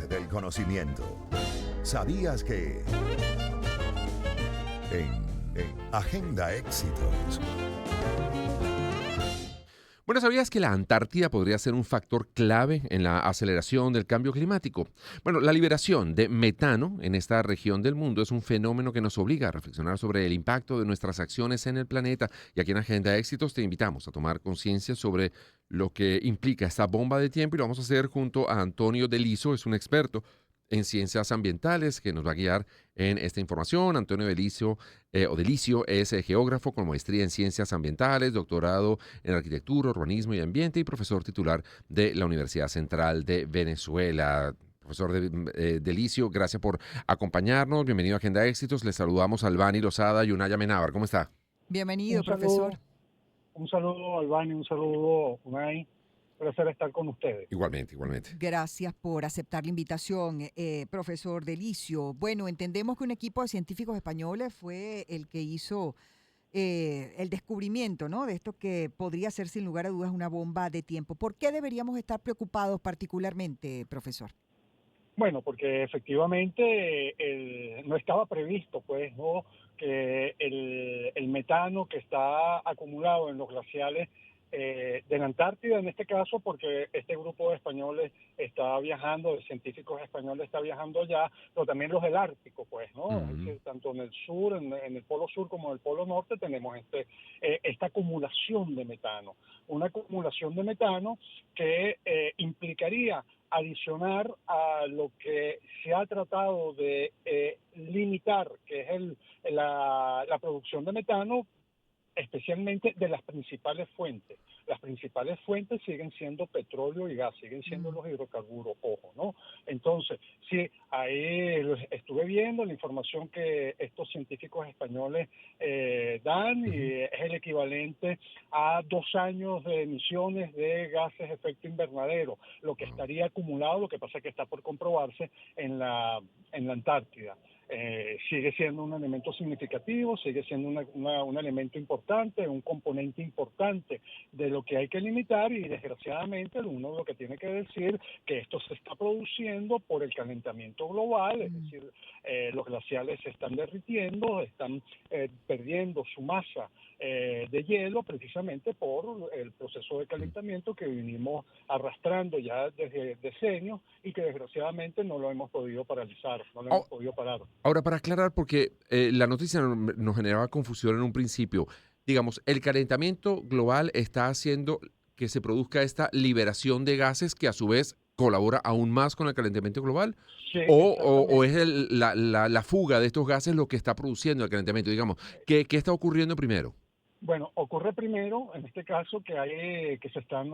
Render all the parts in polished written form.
del conocimiento. ¿Sabías que? En Agenda Éxitos. Bueno, ¿sabías que la Antártida podría ser un factor clave en la aceleración del cambio climático? Bueno, la liberación de metano en esta región del mundo es un fenómeno que nos obliga a reflexionar sobre el impacto de nuestras acciones en el planeta. Y aquí en Agenda Éxitos te invitamos a tomar conciencia sobre lo que implica esta bomba de tiempo y lo vamos a hacer junto a Antonio Deliso, es un experto en ciencias ambientales que nos va a guiar en esta información. Antonio Delicio, Delicio es geógrafo con maestría en ciencias ambientales, doctorado en arquitectura, urbanismo y ambiente y profesor titular de la Universidad Central de Venezuela. Profesor Delicio, gracias por acompañarnos. Bienvenido a Agenda Éxitos. Les saludamos a Albani Lozada y Unaya Menábar. ¿Cómo está? Un Bienvenido, profesor. saludo, un saludo Albani, un saludo Unai. Placer estar con ustedes. Igualmente, igualmente. Gracias por aceptar la invitación, profesor Delicio. Bueno, entendemos que un equipo de científicos españoles fue el que hizo el descubrimiento, ¿no?, de esto que podría ser sin lugar a dudas una bomba de tiempo. ¿Por qué deberíamos estar preocupados particularmente, profesor? Bueno, porque efectivamente no estaba previsto, pues, ¿no?, que el metano que está acumulado en los glaciales de la Antártida, en este caso, porque este grupo de españoles está viajando, de científicos españoles está viajando allá, pero también los del Ártico, pues, ¿no? Es decir, tanto en el sur, en el polo sur como en el polo norte tenemos esta acumulación de metano. Una acumulación de metano que implicaría adicionar a lo que se ha tratado de limitar, que es la producción de metano, especialmente de las principales fuentes. Las principales fuentes siguen siendo petróleo y gas, siguen siendo los hidrocarburos, ojo, ¿no? Entonces, sí, ahí estuve viendo la información que estos científicos españoles dan, y es el equivalente a 2 años de emisiones de gases de efecto invernadero, lo que estaría acumulado, lo que pasa es que está por comprobarse en la Antártida. Sigue siendo un elemento significativo, sigue siendo un elemento importante, un componente importante de lo que hay que limitar, y desgraciadamente uno lo que tiene que decir que esto se está produciendo por el calentamiento global, es decir, los glaciales se están derritiendo, están perdiendo su masa de hielo precisamente por el proceso de calentamiento que venimos arrastrando ya desde decenios y que desgraciadamente no lo hemos podido paralizar, no lo hemos podido parar. Ahora, para aclarar, porque la noticia nos generaba confusión en un principio, digamos, el calentamiento global está haciendo que se produzca esta liberación de gases que a su vez colabora aún más con el calentamiento global, Sí, o es exactamente. la fuga de estos gases lo que está produciendo el calentamiento, digamos. ¿Qué está ocurriendo primero? Bueno, ocurre primero, en este caso, que se están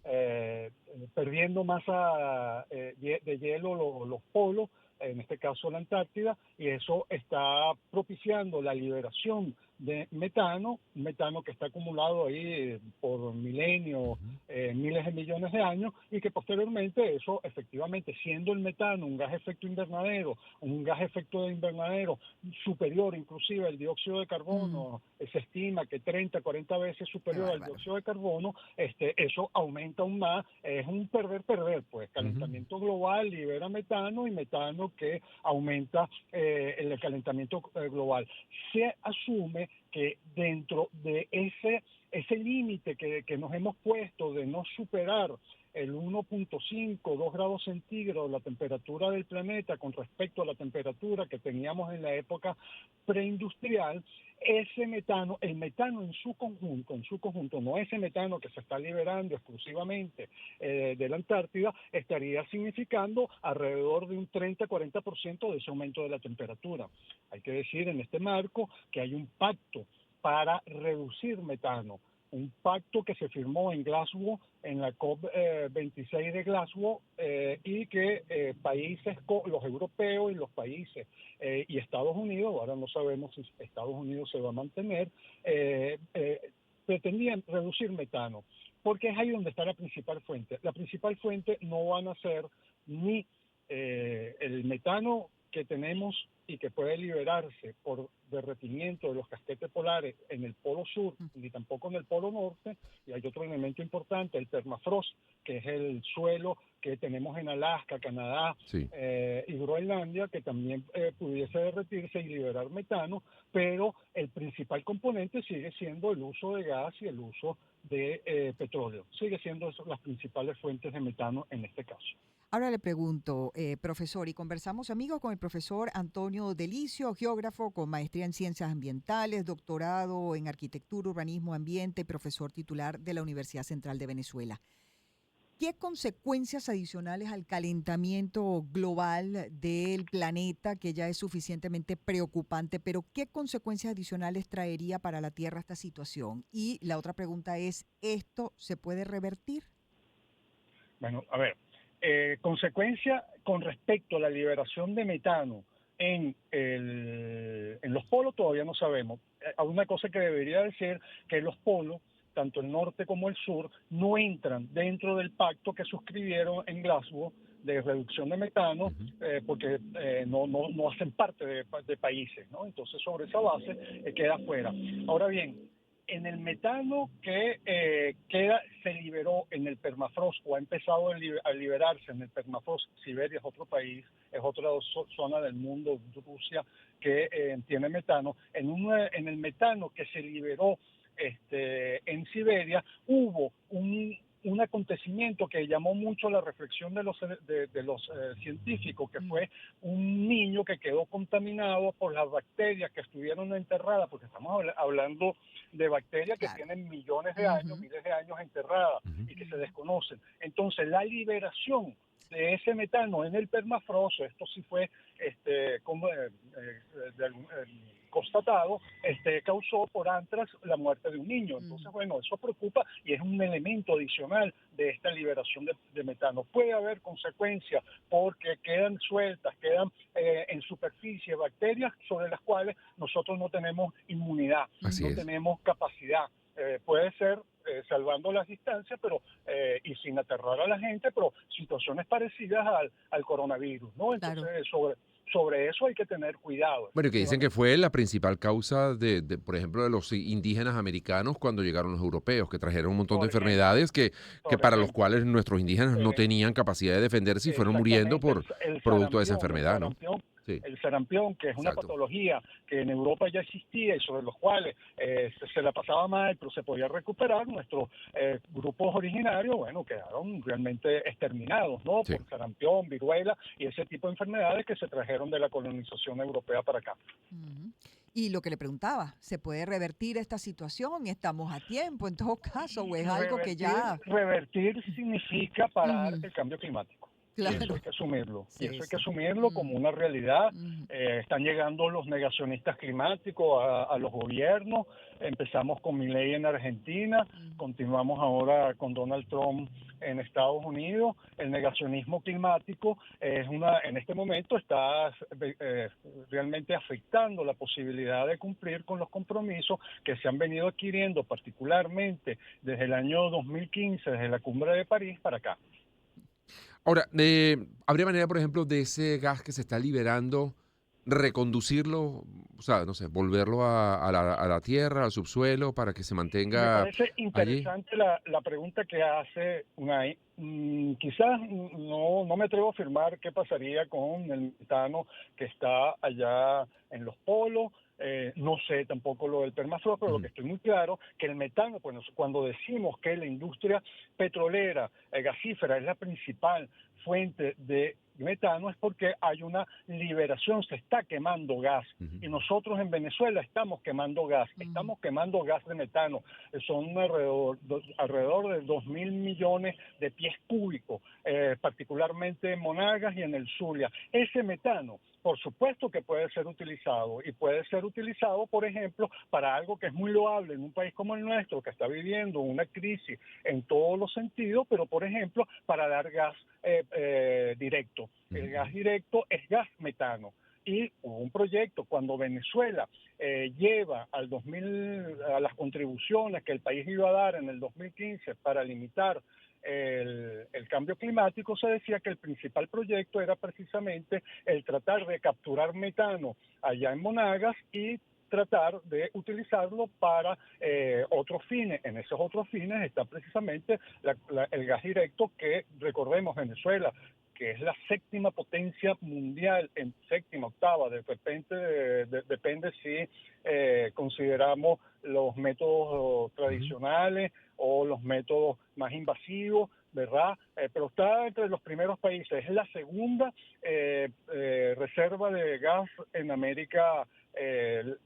eh, perdiendo masa de hielo los polos, en este caso la Antártida, y eso está propiciando la liberación de metano, metano que está acumulado ahí por milenios, miles de millones de años, y que posteriormente eso, efectivamente, siendo el metano un gas efecto invernadero, un gas efecto de invernadero superior inclusive al dióxido de carbono, se estima que 30, 40 veces Qué superior al bárbaro. dióxido de carbono, eso aumenta aún más, es un perder-perder, pues, calentamiento global libera metano, y metano que aumenta el calentamiento global. Se asume que dentro de ese límite que nos hemos puesto de no superar el 1.5, 2 grados centígrados, la temperatura del planeta con respecto a la temperatura que teníamos en la época preindustrial, ese metano, el metano en su conjunto, no ese metano que se está liberando exclusivamente de la Antártida, estaría significando alrededor de un 30-40% de ese aumento de la temperatura. Hay que decir en este marco que hay un pacto para reducir metano, un pacto que se firmó en Glasgow, en la COP26 de Glasgow, y que países, los europeos y los países y Estados Unidos, ahora no sabemos si Estados Unidos se va a mantener, pretendían reducir metano, porque es ahí donde está la principal fuente. La principal fuente no van a ser ni el metano que tenemos y que puede liberarse por derretimiento de los casquetes polares en el polo sur, ni tampoco en el polo norte. Y hay otro elemento importante, el permafrost, que es el suelo que tenemos en Alaska, Canadá Sí. y Groenlandia, que también pudiese derretirse y liberar metano, pero el principal componente sigue siendo el uso de gas y el uso de petróleo. Sigue siendo eso las principales fuentes de metano en este caso. Ahora le pregunto, profesor, y conversamos, amigos, con el profesor Antonio Delicio, geógrafo con maestría en ciencias ambientales, doctorado en arquitectura, urbanismo, ambiente, profesor titular de la Universidad Central de Venezuela. ¿Qué consecuencias adicionales al calentamiento global del planeta, que ya es suficientemente preocupante, pero qué consecuencias adicionales traería para la Tierra esta situación? Y la otra pregunta es, ¿esto se puede revertir? Bueno, a ver, consecuencia con respecto a la liberación de metano en los polos todavía no sabemos. Una cosa que debería decir que los polos, tanto el norte como el sur, no entran dentro del pacto que suscribieron en Glasgow de reducción de metano, porque no hacen parte de países, ¿no? Entonces, sobre esa base queda fuera. Ahora bien, en el metano que se liberó en el permafrost o ha empezado a liberarse en el permafrost, Siberia es otro país, es otra zona del mundo, Rusia, que tiene metano. En el metano que se liberó en Siberia hubo un acontecimiento que llamó mucho la reflexión de los científicos, que fue un niño que quedó contaminado por las bacterias que estuvieron enterradas, porque estamos hablando de bacterias que tienen millones de años, miles de años enterradas y que se desconocen. Entonces, la liberación de ese metano en el permafrost, esto sí fue constatado, causó por antrax la muerte de un niño. Entonces, bueno, eso preocupa y es un elemento adicional de esta liberación de metano. Puede haber consecuencias porque quedan sueltas, quedan en superficie bacterias sobre las cuales nosotros no tenemos inmunidad, Así no es. tenemos capacidad. Puede ser salvando las distancias, pero y sin aterrar a la gente, pero situaciones parecidas al coronavirus, ¿no? Entonces, sobre eso hay que tener cuidado. Bueno, que dicen que fue la principal causa por ejemplo, de los indígenas americanos cuando llegaron los europeos, que trajeron un montón de Por ejemplo, enfermedades que para los cuales nuestros indígenas no eh, tenían capacidad de defenderse y fueron muriendo exactamente, por producto de esa enfermedad, ¿no? Sí, el sarampión, que es una exacto. patología que en Europa ya existía y sobre los cuales se la pasaba mal, pero se podía recuperar. Nuestros grupos originarios, bueno, quedaron realmente exterminados, ¿no? Sí. Por sarampión, viruela y ese tipo de enfermedades que se trajeron de la colonización europea para acá. Y lo que le preguntaba, ¿se puede revertir esta situación? ¿Estamos a tiempo en todo caso o es algo que ya... Revertir significa parar el cambio climático. Y eso Claro. hay que asumirlo. Y Sí, eso hay sí. que asumirlo como una realidad. Ujú. Están llegando los negacionistas climáticos a los gobiernos. Empezamos con Milei en Argentina, continuamos ahora con Donald Trump en Estados Unidos. El negacionismo climático en este momento está realmente afectando la posibilidad de cumplir con los compromisos que se han venido adquiriendo, particularmente desde el año 2015, desde la Cumbre de París para acá. Ahora, ¿habría manera, por ejemplo, de ese gas que se está liberando, reconducirlo, o sea, no sé, volverlo a la tierra, al subsuelo, para que se Me mantenga parece allí? interesante la pregunta que hace Unai. Quizás no me atrevo a afirmar qué pasaría con el metano que está allá en los polos. No sé tampoco lo del permafrost, pero lo que estoy muy claro que el metano, pues, cuando decimos que la industria petrolera, gasífera, es la principal fuente de metano, es porque hay una liberación, se está quemando gas. Ujú. Y nosotros en Venezuela estamos quemando gas de metano. Son alrededor de 2.000 millones de pies cúbicos, particularmente en Monagas y en el Zulia. Ese metano, por supuesto que puede ser utilizado, y puede ser utilizado, por ejemplo, para algo que es muy loable en un país como el nuestro, que está viviendo una crisis en todos los sentidos, pero, por ejemplo, para dar gas directo. El gas directo es gas metano. Y hubo un proyecto cuando Venezuela lleva al 2000 a las contribuciones que el país iba a dar en el 2015 para limitar el cambio climático, se decía que el principal proyecto era precisamente el tratar de capturar metano allá en Monagas y tratar de utilizarlo para otros fines. En esos otros fines está precisamente el gas directo que, recordemos, Venezuela, que es la séptima potencia mundial, en séptima, octava, de repente depende si consideramos los métodos tradicionales o los métodos más invasivos, ¿verdad? Pero está entre los primeros países. Es la segunda reserva de gas en América del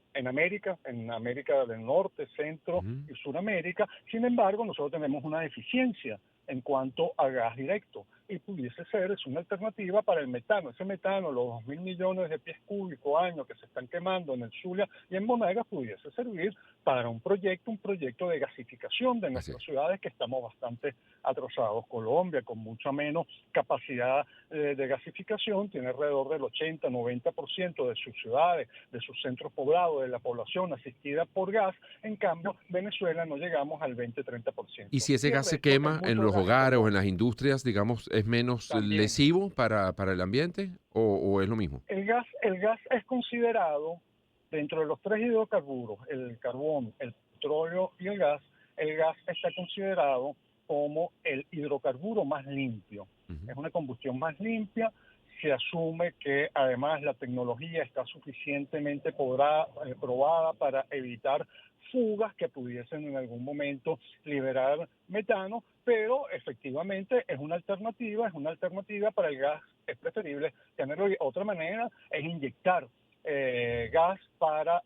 Norte, Centro y Suramérica. Sin embargo, nosotros tenemos una deficiencia en cuanto a gas directo y pudiese ser, es una alternativa para el metano. Ese metano, los 2.000 millones de pies cúbicos año que se están quemando en el Zulia y en Monagas, pudiese servir para un proyecto de gasificación de nuestras ciudades, que estamos bastante atrasados. Colombia, con mucha menos capacidad de gasificación, tiene alrededor del 80-90% de sus ciudades, de sus centros poblados, de la población asistida por gas. En cambio, Venezuela no llegamos al 20-30%. Y si ese gas se quema en los hogares o en las industrias, digamos, ¿es menos lesivo para el ambiente o es lo mismo? El gas es considerado, dentro de los tres hidrocarburos, el carbón, el petróleo y el gas está considerado como el hidrocarburo más limpio. Es una combustión más limpia. Se asume que además la tecnología está suficientemente probada para evitar fugas que pudiesen en algún momento liberar metano, pero efectivamente es una alternativa para el gas. Es preferible tenerlo. Otra manera es inyectar gas para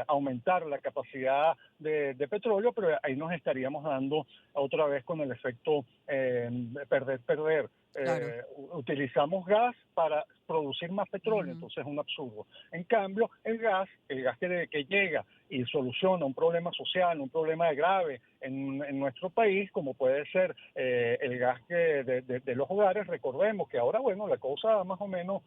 aumentar la capacidad de petróleo, pero ahí nos estaríamos dando otra vez con el efecto perder. Claro. Utilizamos gas para producir más petróleo, entonces es un absurdo. En cambio, el gas que llega y soluciona un problema social, un problema grave en nuestro país, como puede ser el gas de los hogares. Recordemos que ahora, bueno, la cosa ha más o menos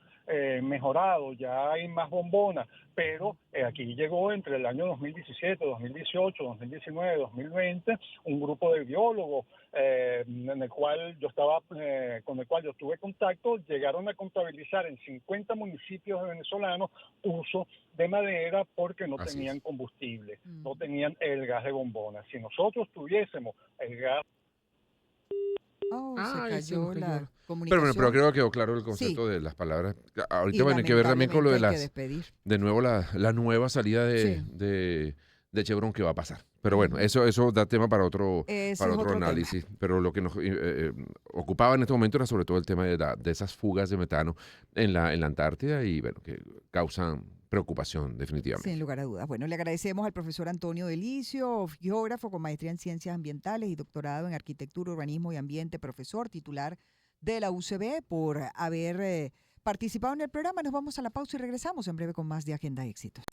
mejorado, ya hay más bombonas, pero aquí llegó entre el año 2017, 2018, 2019, 2020, un grupo de biólogos con el cual yo tuve contacto. Llegaron a contabilizar en 50 municipios venezolanos uso de madera porque no tenían combustible, no tenían el gas de bombona. Si nosotros tuviésemos el gas... Se cayó la Pero comunicación. bueno, pero creo que quedó claro el concepto de las palabras. Ahorita, bueno, hay que ver también con lo de de nuevo la nueva salida de Chevron que va a pasar. Pero bueno, eso da tema para otro análisis. Tema. Pero lo que nos ocupaba en este momento era sobre todo el tema de esas fugas de metano en la Antártida y bueno, que causan preocupación definitivamente. Sin lugar a dudas. Bueno, le agradecemos al profesor Antonio Delicio, geógrafo con maestría en ciencias ambientales y doctorado en arquitectura, urbanismo y ambiente, profesor titular de la UCB, por haber participado en el programa. Nos vamos a la pausa y regresamos en breve con más de Agenda Éxitos.